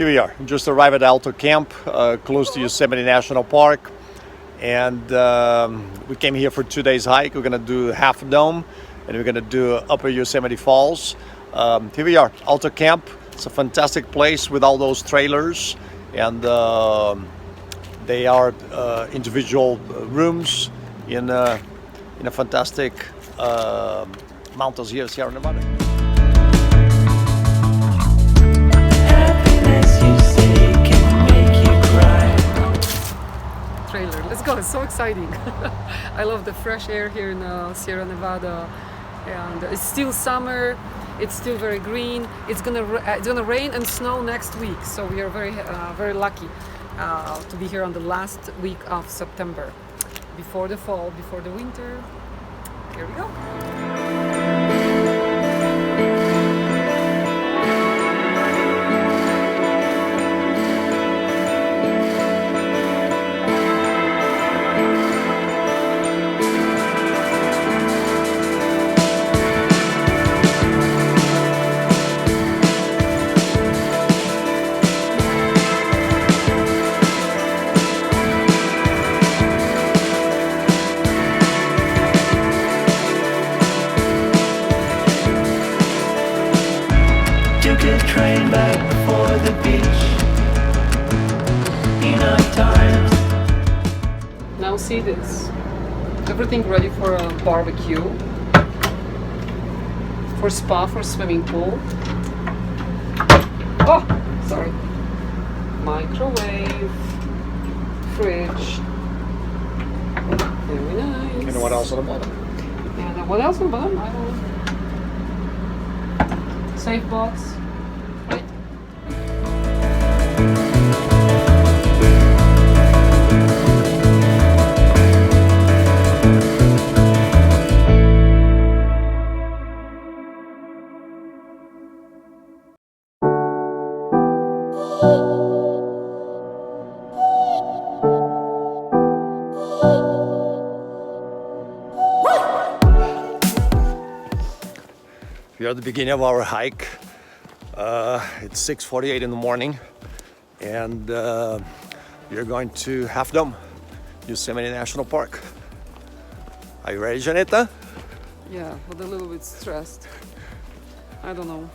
here we are. Just arrived at Alto Camp, close to Yosemite National Park. And we came here for 2 days hike. We're gonna do Half Dome and we're gonna do Upper Yosemite Falls. Here we are, Alto Camp. It's a fantastic place with all those trailers, and they are individual rooms in a fantastic mountains here, Sierra Nevada. Trailer. Let's go. It's so exciting. I love the fresh air here in Sierra Nevada, and it's still summer. It's still very green. It's gonna rain and snow next week, so we are very lucky to be here on the last week of September, before the fall, before the winter. Here we go. Train back for the beach. Enough times. Now see this. Everything ready for a barbecue, for spa, for swimming pool. Oh, sorry. Microwave, fridge. Very nice. You know what else on the bottom? And what else on the bottom? I don't know. Safe box. Right. We are at the beginning of our hike. It's 6:48 in the morning, and we are going to Half Dome, Yosemite National Park. Are you ready, Zaneta? Yeah, but a little bit stressed. I don't know.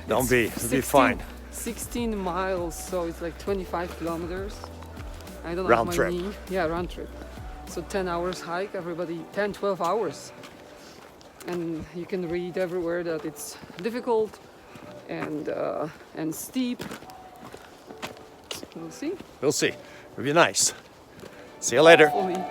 Don't be, it'll be fine. 16 miles, so it's like 25 kilometers. I don't know. Round my trip. knee. Yeah, round trip. So 10 hours hike, everybody, 10, 12 hours. And you can read everywhere that it's difficult and steep. We'll see. We'll see. It'll be nice. See you later. Hopefully.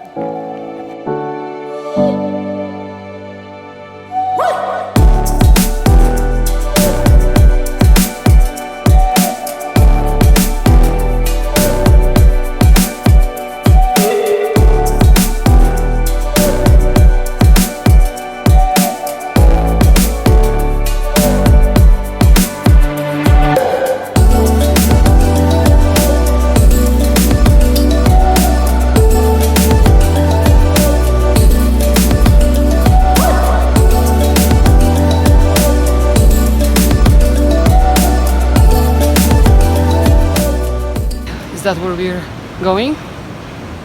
Is that where we're going?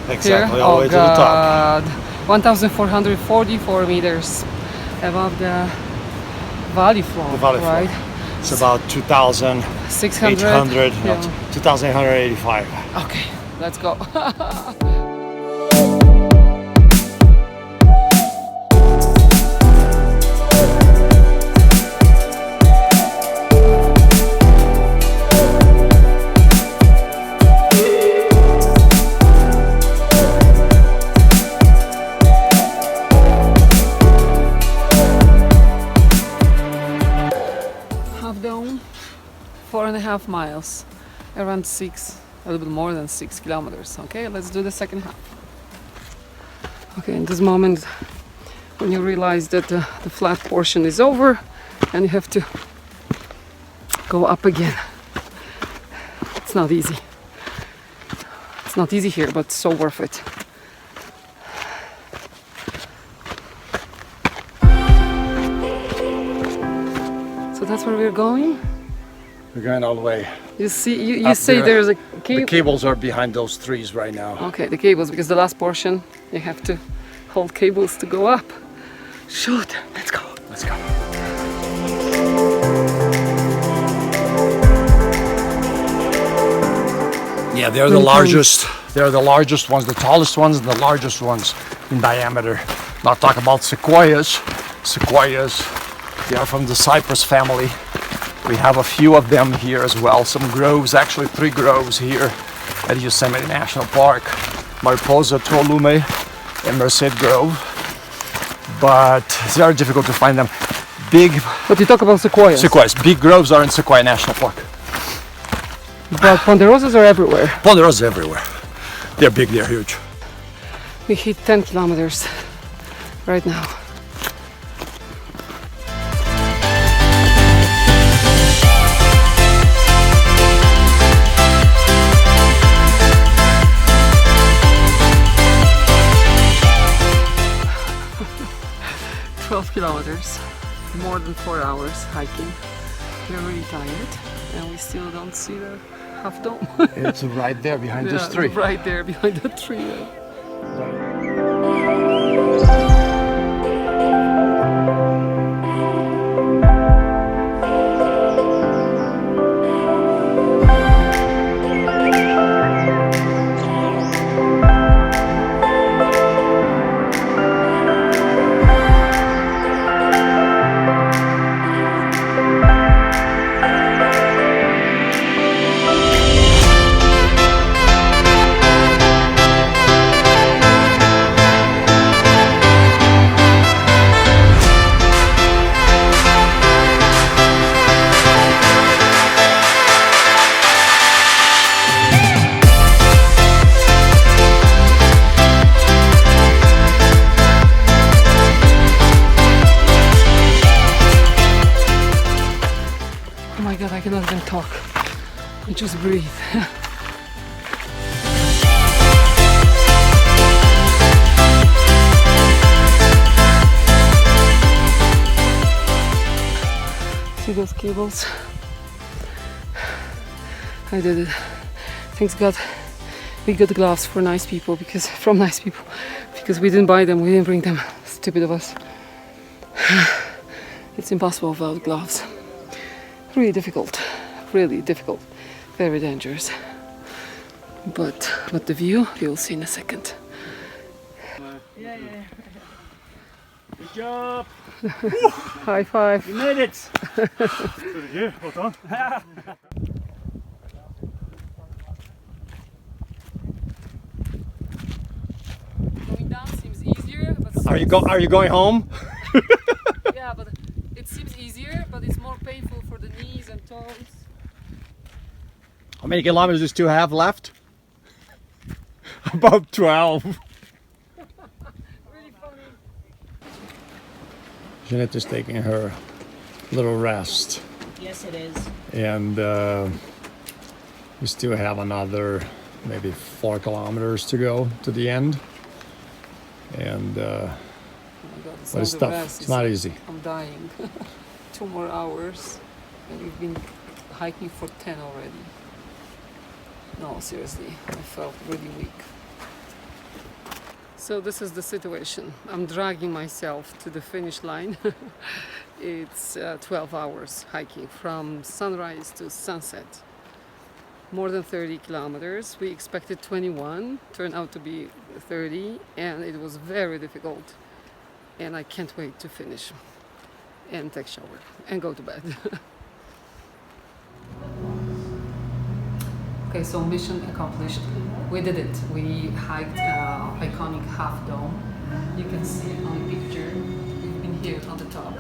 Exactly, Here? all the way to the top. 1,444 meters above the valley floor, The valley floor. right? It's about 2,800, Yeah. 2,885. Okay, let's go. Half Dome, 4.5 miles, around a little bit more than 6 kilometers. Okay, let's do the second half. Okay, in this moment, when you realize that the flat portion is over and you have to go up again. It's not easy. It's not easy here, but so worth it. So that's where we're going. We're going all the way. You see, you Up say there. there's a The cable. cables are behind those trees right now. Okay, the cables, because the last portion you have to hold cables to go up. Shoot, let's go. Let's go. Yeah, they're the largest. They're the largest ones, the tallest ones, and the largest ones in diameter. Not talk about sequoias. Sequoias, they are from the cypress family. We have a few of them here as well. Some groves, actually 3 groves here at Yosemite National Park. Mariposa, Tolume, and Merced Grove. But it's very difficult to find them. Big But you talk about sequoias. sequoias, big groves are in Sequoia National Park. But ponderosas are everywhere. Ponderosas everywhere. They're big, they're huge. We hit 10 kilometers right now. Kilometers, more than 4 hours hiking. We're really tired and we still don't see the Half Dome. It's right there behind this Yeah, tree. right there behind the tree. Oh my god, I cannot even talk. I just breathe. See those cables? I did it. Thanks God we got gloves for nice people, because from nice people, because we didn't buy them, we didn't bring them. Stupid of us. It's impossible without gloves. Really difficult, very dangerous. But the view you'll see in a second. Good job! High five. You made it! Good you, well done. Going down seems easier, but Are you going home? yeah, but it seems easier, but it's more painful for the knees and toes. How many kilometers do you have left? About 12. Really funny. Zaneta's taking her little rest. Yes, it is. And we still have another maybe 4 kilometers to go to the end. And Oh my God, but it's not the tough. best. It's not easy. I'm dying. 2 more hours, and we've been hiking for 10 already. No, seriously, I felt really weak. So this is the situation. I'm dragging myself to the finish line. It's 12 hours hiking from sunrise to sunset. More than 30 kilometers. We expected 21, turned out to be 30, and it was very difficult. And I can't wait to finish and take a shower and go to bed. Okay, so mission accomplished. We did it. We hiked iconic Half Dome. You can see it on the picture. We've been here on the top.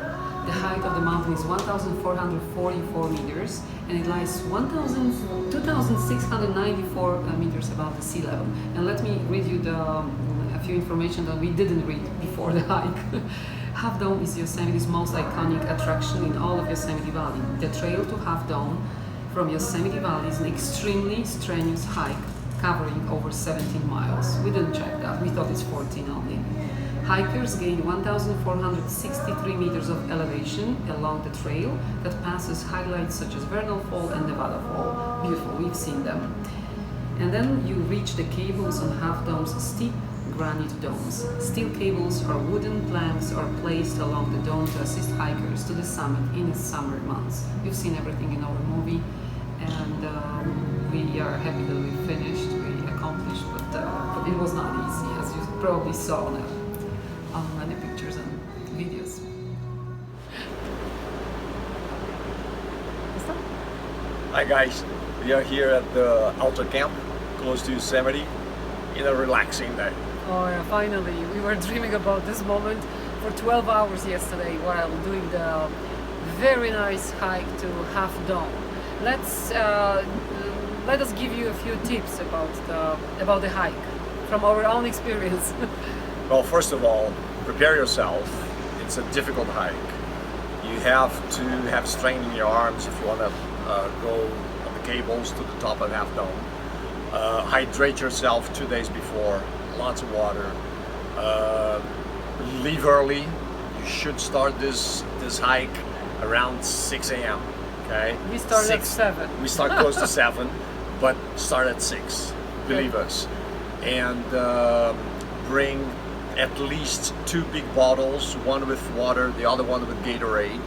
The height of the mountain is 1,444 meters, and it lies 2,694 meters above the sea level. And let me read you a few information that we didn't read before the hike. Half Dome is Yosemite's most iconic attraction in all of Yosemite Valley. The trail to Half Dome from Yosemite Valley is an extremely strenuous hike, covering over 17 miles. We didn't check that, we thought it's 14 only. Hikers gain 1,463 meters of elevation along the trail that passes highlights such as Vernal Fall and Nevada Fall. Beautiful, we've seen them. And then you reach the cables on Half Dome's steep granite domes. Steel cables or wooden planks are placed along the dome to assist hikers to the summit in its summer months. You've seen everything in our movie, and we are happy that we finished, we accomplished, but it was not easy, as you probably saw on many pictures and videos. Hi guys, we are here at the Alta Camp, close to Yosemite, in a relaxing day. Oh yeah, finally, we were dreaming about this moment for 12 hours yesterday while doing the very nice hike to Half Dome. Let us give you a few tips about the hike from our own experience. Well, first of all, prepare yourself. It's a difficult hike. You have to have strength in your arms if you want to go on the cables to the top of Half Dome. Hydrate yourself 2 days before, lots of water. Leave early. You should start this hike around 6 a.m. Okay? We started at 7. We start close to 7, but start at 6. Believe us. And bring at least 2 big bottles, one with water, the other one with Gatorade.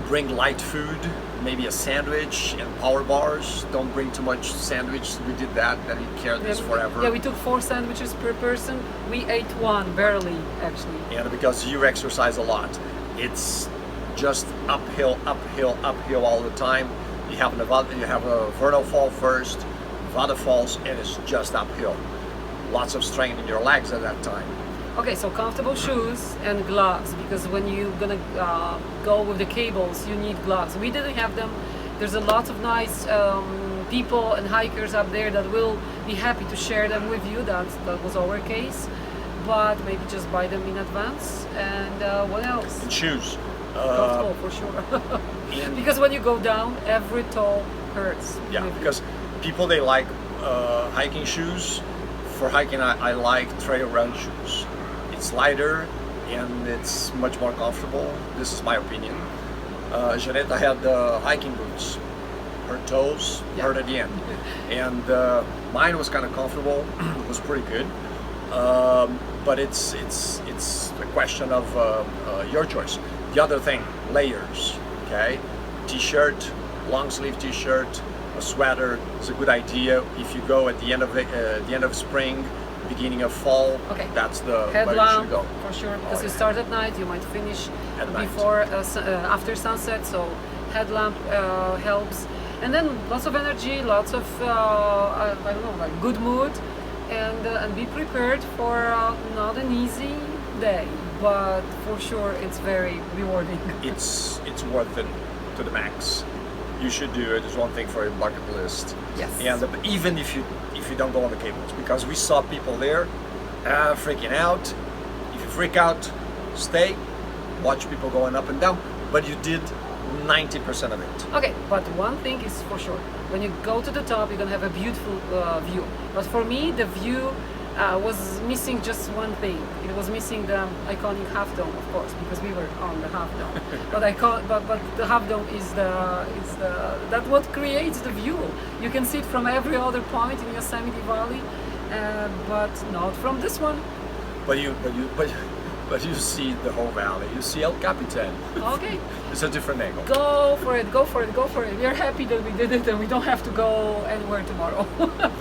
Bring light food, maybe a sandwich and power bars. Don't bring too much sandwich. We did that, and we carried this forever. Yeah, we took 4 sandwiches per person. We ate 1, barely actually. And because you exercise a lot, it's just uphill, uphill, uphill all the time. You have a Vernal Fall first, Nevada Falls, and it's just uphill. Lots of strain in your legs at that time. Okay, so comfortable shoes and gloves, because when you're gonna go with the cables, you need gloves. We didn't have them. There's a lot of nice people and hikers up there that will be happy to share them with you. That was our case, but maybe just buy them in advance. And what else? And shoes. Comfortable for sure. Because when you go down, every toe hurts. Yeah, because people, they like hiking shoes. For hiking, I like trail run shoes. It's lighter and it's much more comfortable. This is my opinion. Zaneta had hiking boots. Her toes hurt at the end. And mine was kind of comfortable. It was pretty good. But it's a question of your choice. The other thing, layers. Okay, t-shirt, long sleeve t-shirt, a sweater is a good idea if you go at the end of spring, beginning of fall. Okay. That's the headlamp where you should go. for sure, because Oh, you yeah. start at night, you might finish At night. before after sunset. So headlamp helps, and then lots of energy, lots of I don't know, like good mood, and be prepared for not an easy day, but for sure it's very rewarding. It's worth it to the max. You should do it. It's one thing for your bucket list. Yes. And even if you don't go on the cables, because we saw people there freaking out. If you freak out, stay, watch people going up and down. But you did 90% of it. Okay, but one thing is for sure, when you go to the top, you're gonna have a beautiful view. But for me, the view was missing just one thing. It was missing the iconic Half Dome, of course, because we were on the Half Dome. but the Half Dome is that what creates the view. You can see it from every other point in Yosemite Valley, but not from this one. But you see the whole valley. You see El Capitan. Okay. It's a different angle. Go for it, go for it, go for it. We are happy that we did it and we don't have to go anywhere tomorrow.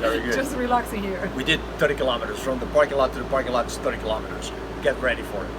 Very good. Just relaxing here. We did 30 kilometers. From the parking lot to the parking lot is 30 kilometers. Get ready for it.